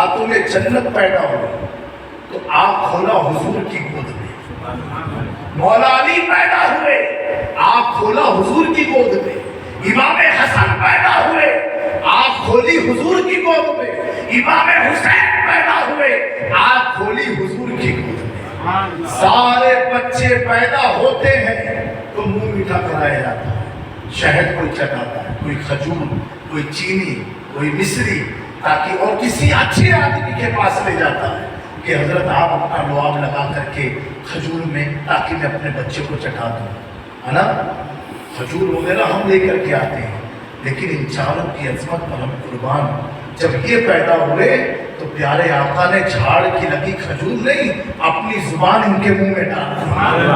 خاتون جنت پیدا ہوئی تو آپ کھولا حضور کی گود میں، مولا علی پیدا ہوئے آپ کھولا حضور کی گود میں، امام حسن پیدا ہوئے آپ کھولی حضور کی گود میں، امام حسین پیدا ہوئے آپ کھولی حضور کی گود میں۔ سارے بچے پیدا ہوتے ہیں تو منہ میٹھا کرایا جاتا ہے، شہد کوئی چٹاتا ہے، کوئی کھجور، کوئی چینی، کوئی مصری، تاکہ اور کسی اچھے آدمی کے پاس لے جاتا ہے کہ حضرت آپ اپنا لعاب لگا کر کے کھجور میں، تاکہ میں اپنے بچے کو چٹا دوں، ہے نا؟ کھجور وغیرہ ہم لے کر کے آتے ہیں، لیکن ان چاروں کی عظمت پر ہم قربان۔ جب یہ پیدا ہوئے تو پیارے آقا نے جھاڑ کی لگی کھجور نہیں، اپنی زبان ان کے منہ میں ڈال دی،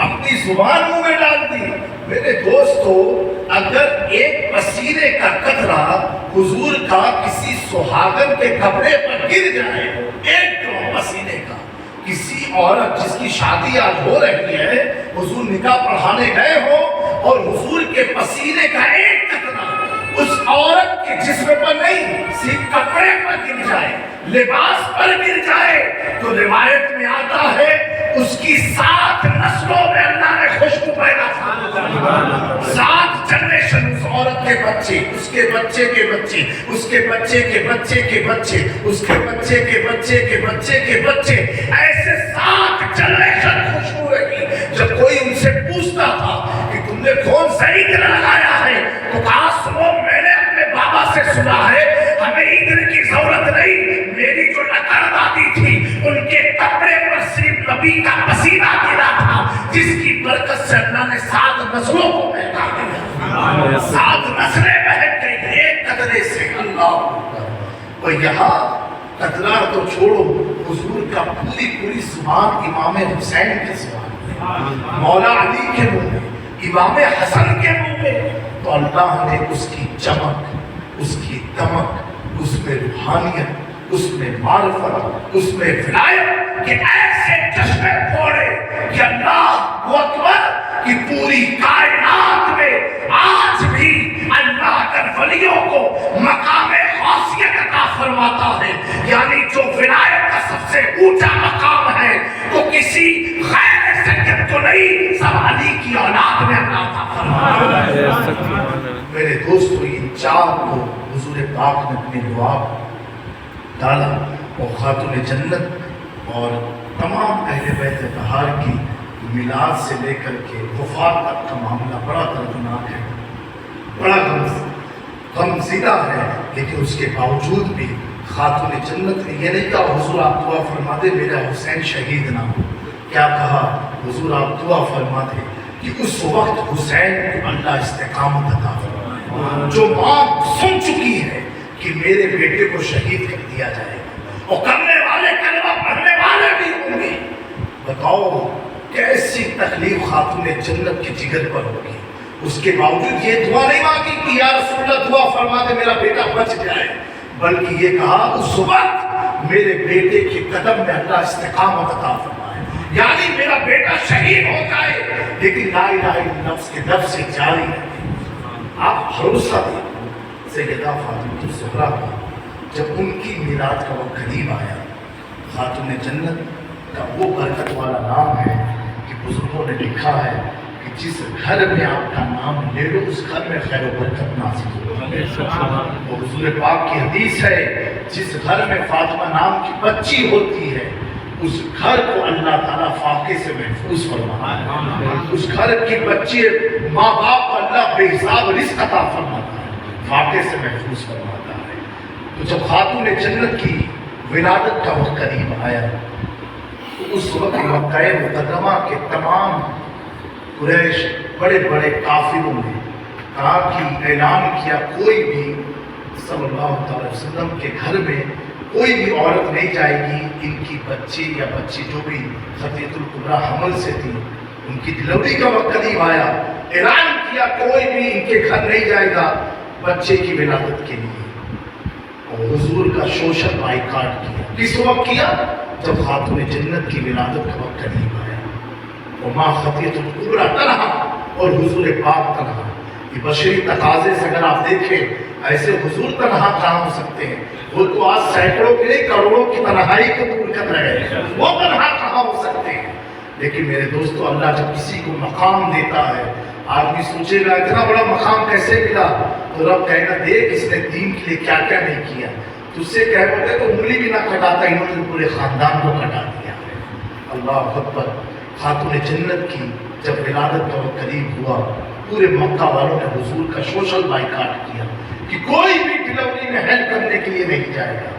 اپنی زبان منہ میں ڈال دی۔ میرے دوستو، اگر ایک پسینے کا قطرہ حضور کا کسی سہاگن کے کپڑے پر گر جائے، ایک ڈراپ پسینے کا، کسی عورت جس کی شادی آج ہو رہی ہے، حضور نکاح پڑھانے گئے ہو اور حضور کے پسینے کا ایک قطرہ اس عورت کے جسم پر نہیں، صرف کپڑے پر گر جائے، لباس پر گر جائے، تو روایت میں آتا ہے اس کی 7 نسلوں میں اللہ نے خوشبو پیدا کی، 7 جنریشن اس عورت کے بچے، اس کے بچے کے بچے، اس کے بچے کے بچے کے بچے، اس کے بچے کے بچے کے بچے کے بچے، ایسے 7 جنریشن خوشبو رہی۔ جب کوئی ان سے پوچھتا تھا کہ تم نے کون سا عطر لگایا ہے، تو کہا سنو، میں نے اپنے بابا سے سنا ہے، ہمیں عطر کی ضرورت نہیں، میری جو لکڑ دادی تھی ان کے کپڑے پر صرف نبی کا پسینہ گرا تھا، جس کی برکت سے اللہ نے 7 نسلوں کو مہکا دیا، 7 نسلیں مہک گئی ایک قطرے سے۔ اللہ، اور یہاں قطرہ تو چھوڑو، حضور کا پوری زبان امام حسین کے زبان میں، مولا علی کے منہ میں، امام حسن کے منہ میں، تو اللہ نے اس کی چمک، اس کی دمک، اس میں روحانیت، اس میں معرفت، اس میں ولایت کے ایسے چشمے کھولے کہ اللہ اکبر کہ پوری کائنات میں آج بھی اللہ کے ولیوں کو مقام خاصیت عطا فرماتا ہے، یعنی جو ولایت کا سب سے اونچا مقام ہے تو کسی غیر سید کو نہیں، سب علی کی اولاد میں اللہ عطا فرماتا۔ میرے دوستو، ان 4 کو حضور پاک نے اپنے لعاب ڈالا، اور خاتون جنت اور تمام اہل بیت طہار کی میلاد سے لے کر کے وفات تک کا معاملہ بڑا دردناک ہے، بڑا غمزدہ ہے، لیکن اس کے باوجود بھی خاتون جنت نے یہ نہیں کہا حضور آپ دعا فرما دے میرا حسین شہید نہ ہو، کیا کہا حضور آپ دعا فرما دے کہ اس وقت حسین کو اللہ استقامت عطا فرمائے، جو ماں سن چکی ہے کہ میرے بیٹے کو شہید کر دیا جائے گا، اور کرنے والے کلمہ پڑھنے والے بھی ہوں گے۔ بتاؤ کیسی تکلیف خاتون جنت کے جگر پر ہوگی، اس کے باوجود یہ دعا نہیں مانگی کہ یا رسول اللہ دعا فرما دے میرا بیٹا بچ جائے، بلکہ یہ کہا اس وقت میرے بیٹے کے قدم میں اللہ استقامت عطا فرمائے، یعنی میرا بیٹا شہید ہو جائے لیکن لا الہ الا اللہ اس کے لفظ سے جاری رہے۔ آپ بھروسہ دیں سیدہ فاطمہ الزہرا کا، جب ان کی میلاد کا وقت قریب آیا، خاتون جنت کا وہ برکت والا نام ہے کہ بزرگوں نے لکھا ہے کہ جس گھر میں آپ کا نام لے لو اس گھر میں خیر و برکت نازل ہو۔ اور حضور پاک کی حدیث ہے جس گھر میں فاطمہ نام کی بچی ہوتی ہے اس گھر کو اللہ تعالیٰ فاقے سے محفوظ فرماتا ہے، اس گھر کی بچی ماں باپ کو اللہ بے حساب رزق عطا فرماتا ہے، فاقے سے محفوظ فرماتا ہے۔ تو جب خاتون جنت کی ولادت کا وقت قریب آیا تو اس وقت مکہ مکرمہ کے تمام قریش بڑے بڑے کافروں نے کہا کہ اعلان کیا کوئی بھی صلی اللہ علیہ وسلم کے گھر میں کوئی بھی عورت نہیں جائے گی، ان کی بچی یا بچی جو بھی خدیجہ الکبریٰ حمل سے تھی ان کی ڈلیوری کا وقت قریب آیا، اعلان کیا کوئی بھی ان کے گھر نہیں جائے گا بچے کی ولادت کے لیے، اور حضور کا سوشل بائیکاٹ کیا۔ کس وقت کیا؟ جب خاتون جنت کی ولادت کا وقت قریب آیا، اور ماں خدیجہ الکبریٰ تنہا اور حضور پاک تنہا۔ یہ بشری تقاضے سے اگر آپ دیکھیں ایسے حضور تنہا کہاں ہو سکتے ہیں؟ وہ تو آج سینکڑوں کے لیے کروڑوں کی تنہائی کو دور کر رہے ہیں، وہ تنہا کہاں ہو سکتے ہیں؟ لیکن میرے دوستو، اللہ جب کسی کو مقام دیتا ہے، آدمی سوچے گا اتنا بڑا مقام کیسے ملا، تو رب کہے گا دیکھ اس نے دین کے لیے کیا کیا نہیں کیا، تجھ سے کہہ ہوتے تو انگلی بھی نہ کٹاتا، انہوں نے پورے خاندان کو کٹا دیا۔ اللہ اکبر۔ خاتون جنت کی جب ولادت کا وقت قریب ہوا، پورے مکہ والوں نے حضور کا سوشل بائیکاٹ کیا کہ کوئی بھی ڈلیوری میں ہیلپ کرنے کے لیے نہیں جائے گا۔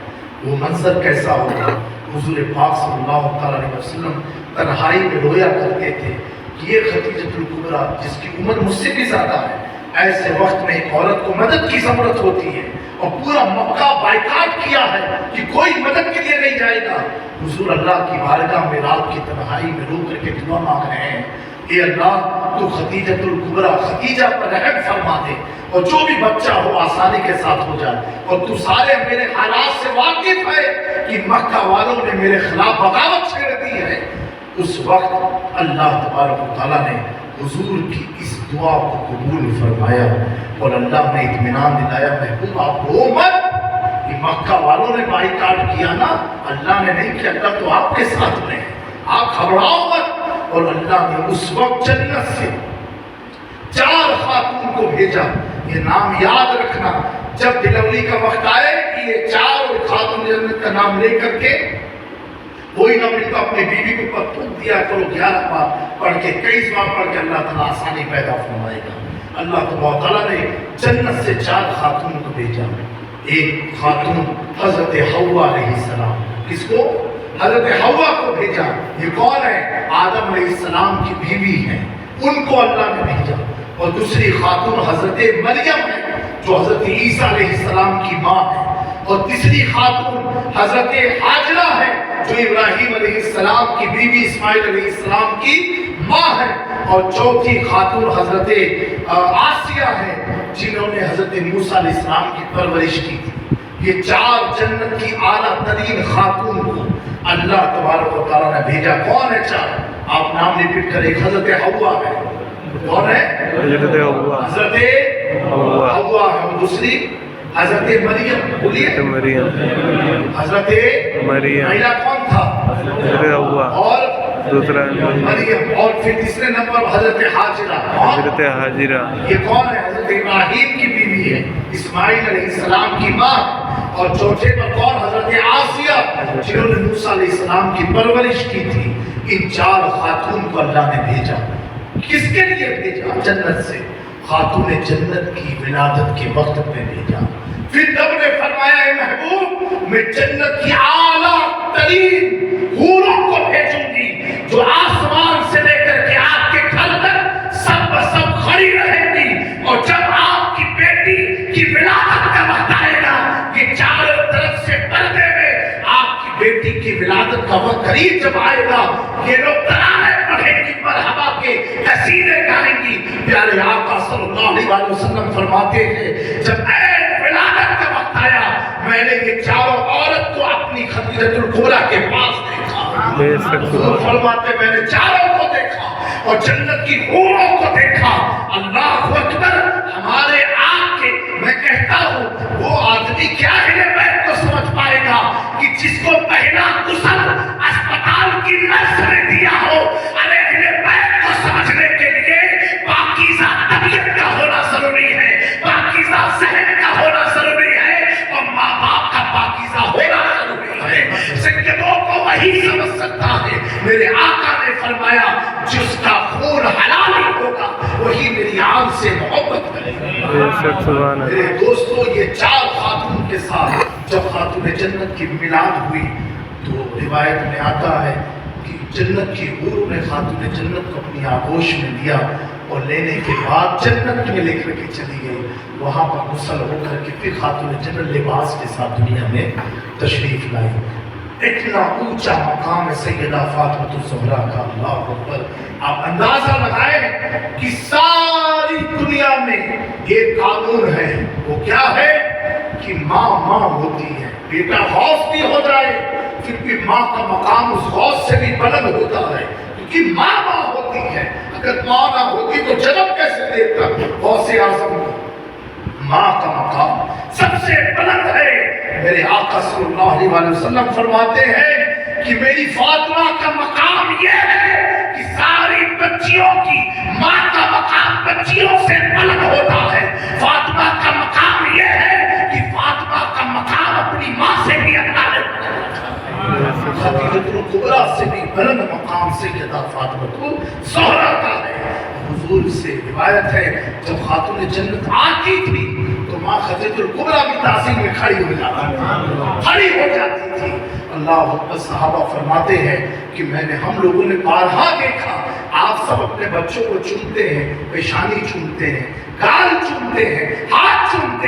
وہ منظر کیسا ہوگا؟ حضور پاک صلی اللہ علیہ وسلم تنہائی میں رویا کرتے تھے کہ یہ خدیجہ الکبریٰ جس کی عمر مجھ سے بھی زیادہ ہے، ایسے وقت میں ایک عورت کو مدد کی ضرورت ہوتی ہے، اور پورا مکہ بائیکاٹ کیا ہے کہ کوئی مدد کے لیے نہیں جائے گا۔ حضور اللہ کی بارگاہ میں رات کی تنہائی میں رو کر کے دعا مانگ رہے ہیں، اے اللہ تو خدیجہ الکبریٰ خدیجہ پر رحم فرما دے، اور جو بھی بچہ ہو آسانی کے ساتھ ہو جائے، اور تو سارے میرے حالات سے واقف ہے کہ مکہ والوں نے میرے خلاف بغاوت چھیڑ دی ہے۔ اس وقت اللہ تبارک و تعالیٰ نے حضور کی اس دعا کو قبول فرمایا، اور اللہ نے اطمینان دلایا محبوب آپ رو مت، کہ مکہ والوں نے بائیکاٹ کیا نا، اللہ نے نہیں کیا، اللہ تو آپ کے ساتھ میں ہے، آپ گھبراؤ مت۔ اور اللہ نے اس وقت جنت سے 4 خاتون کو بھیجا، یہ نام یاد رکھنا، جب ڈلیوری کا وقت آئے کہ یہ 4 خاتون جنت کا نام لے کر کے کوئی نہ ملتا اپنی بیوی کو پتھر دیا کرو، 11 بار پڑھ کے 21 بار پڑھ کے اللہ تعالیٰ آسانی پیدا فرمائے گا۔ اللہ تعالیٰ نے جنت سے 4 خاتون کو بھیجا۔ ایک خاتون حضرت حوا علیہ السلام، کس کو؟ حضرت حوا کو بھیجا۔ یہ کون ہے؟ آدم علیہ السلام کی بیوی ہے، ان کو اللہ نے بھیجا۔ اور دوسری خاتون حضرت مریم ہے جو حضرت عیسیٰ علیہ السلام کی ماں ہے، اور تیسری خاتون حضرت حاجرہ ہے جو ابراہیم علیہ السلام کی بیوی اسماعیل علیہ السلام کی ماں ہے، اور چوتھی خاتون حضرت آسیہ ہے جنہوں نے حضرت موسیٰ علیہ السلام کی پرورش کی تھی۔ یہ 4 جنت کی اعلیٰ ترین خاتون کو اللہ تبارک و تعالیٰ نے بھیجا۔ کون ہے 4؟ آپ نام ریپیٹ کریں۔ ایک حضرت حوا ہے، کون ہے؟ حضرت حضرت حوا ہے، اور دوسری حضرت مریم، بولیے مریم، حضرت مریم، پہلا کون تھا؟ حضرت حوا، اور دوسرا مریم، اور پھر تیسرے نمبر حضرت حاجرہ، حضرت حاجرہ، یہ کون ہے؟ حضرت ابراہیم کی بیوی ہے، اسماعیل علیہ السلام کی ماں، اور چوتھے پر کون؟ حضرت آسیہ جنہوں نے موسیٰ علیہ السلام کی پرورش کی تھی۔ ان 4 خاتون کو اللہ نے بھیجا، کس کے لیے بھیجا؟ جنت سے، خاتون جنت کی ولادت کے وقت میں بھیجا۔ پھر رب نے فرمایا اے محبوب میں جنت کی اعلیٰ ترین حوروں کو بھیجوں گی جو آسمان سے لے کر کے آپ کے گھر تک سب سب کھڑی رہیں گی، اور جب آپ کی بیٹی کی ولادت کا وقت آئے گا یہ چاروں طرف سے پردے میں آپ کی بیٹی کی ولادت کا وقت قریب جب آئے گا یہ لوگ ترانے پڑھیں گی، مرحبا کے قصیدے گائیں گی۔ پیارے آقا صلی اللہ علیہ وسلم فرماتے ہیں جب ولادت کا وقت آیا میں نے یہ 4 عورت کو اپنی خدیجہ الکبریٰ کے پاس دیکھا۔ فرماتے میں نے 4 کو دیکھا اور جنت کی حوروں کو دیکھا۔ اللہ اکبر۔ ہمارے آپ کے میں کہتا ہوں وہ آدمی کیا اہل بیت کو سمجھ پائے گا کہ جس کو پہلا غسل اسپتال کی نرس نے دیا ہو۔ ارے اہل بیت کو سمجھنے کے لیے پاکیزہ طبیعت کا ہونا ضروری ہے، پاکیزہ ذہن کا ہونا ضروری ہے، اور ماں باپ کا پاکیزہ ہونا ضروری ہے۔ سیدوں کو وہی سمجھ سکتا ہے۔ میرے آقا نے فرمایا جس کا خون حلال ہوگا وہی میری آن سے محبت کرے گا۔ میرے دوستو یہ 4 خاتون کے ساتھ جب خاتون جنت کی میلاد ہوئی تو روایت میں آتا ہے کہ جنت کی حور نے خاتون جنت کو اپنی آغوش میں لیا، اور لینے کے بعد جنت میں لے کر کے چلی گئی۔ وہاں پر غسل ہو کر کے پھر خاتون جنت لباس کے ساتھ دنیا میں تشریف لائی۔ اتنا اونچا مقام ہے سیدہ فاطمہ الزہرا کا۔ اللہ اکبر۔ آپ اندازہ لگائیں کہ ساری دنیا میں ایک قانون ہے، وہ کیا ہے کہ ماں ہوتی ہے، بیٹا غوث بھی ہو جائے پھر بھی ماں کا مقام اس غوث سے بھی بلند ہوتا ہے، کیونکہ ماں ہوتی ہے۔ اگر ماں نہ ہوتی تو جنم کیسے دیتا غوث اعظم کو؟ ماں کا مقام میرے آقا صلی اللہ علیہ وسلم فرماتے ہیں کہ میری فاطمہ کا مقام یہ ہے کہ ساری بچیوں کی ماں کا مقام بچیوں سے بلند ہوتا ہے. فاطمہ کا مقام یہ ہے کہ فاطمہ کا مقام اپنی ماں سے بھی اللہ نے خدیجہ کبریٰ سے بھی بلند مقام سیدہ فاطمہ الزہرا کا ہے. حضور سے روایت ہے جب خاتون جنت آتی تھی تو ماں خدیجہ کبریٰ بھی تعظیم میں کھڑی ہو جاتی تھی. اللہ اکبر. صحابہ فرماتے ہیں کہ ہم لوگوں نے بارہا دیکھا آپ سب اپنے بچوں کو چومتے ہیں, پیشانی چومتے ہیں, گال چومتے ہیں, ہاتھ چومتے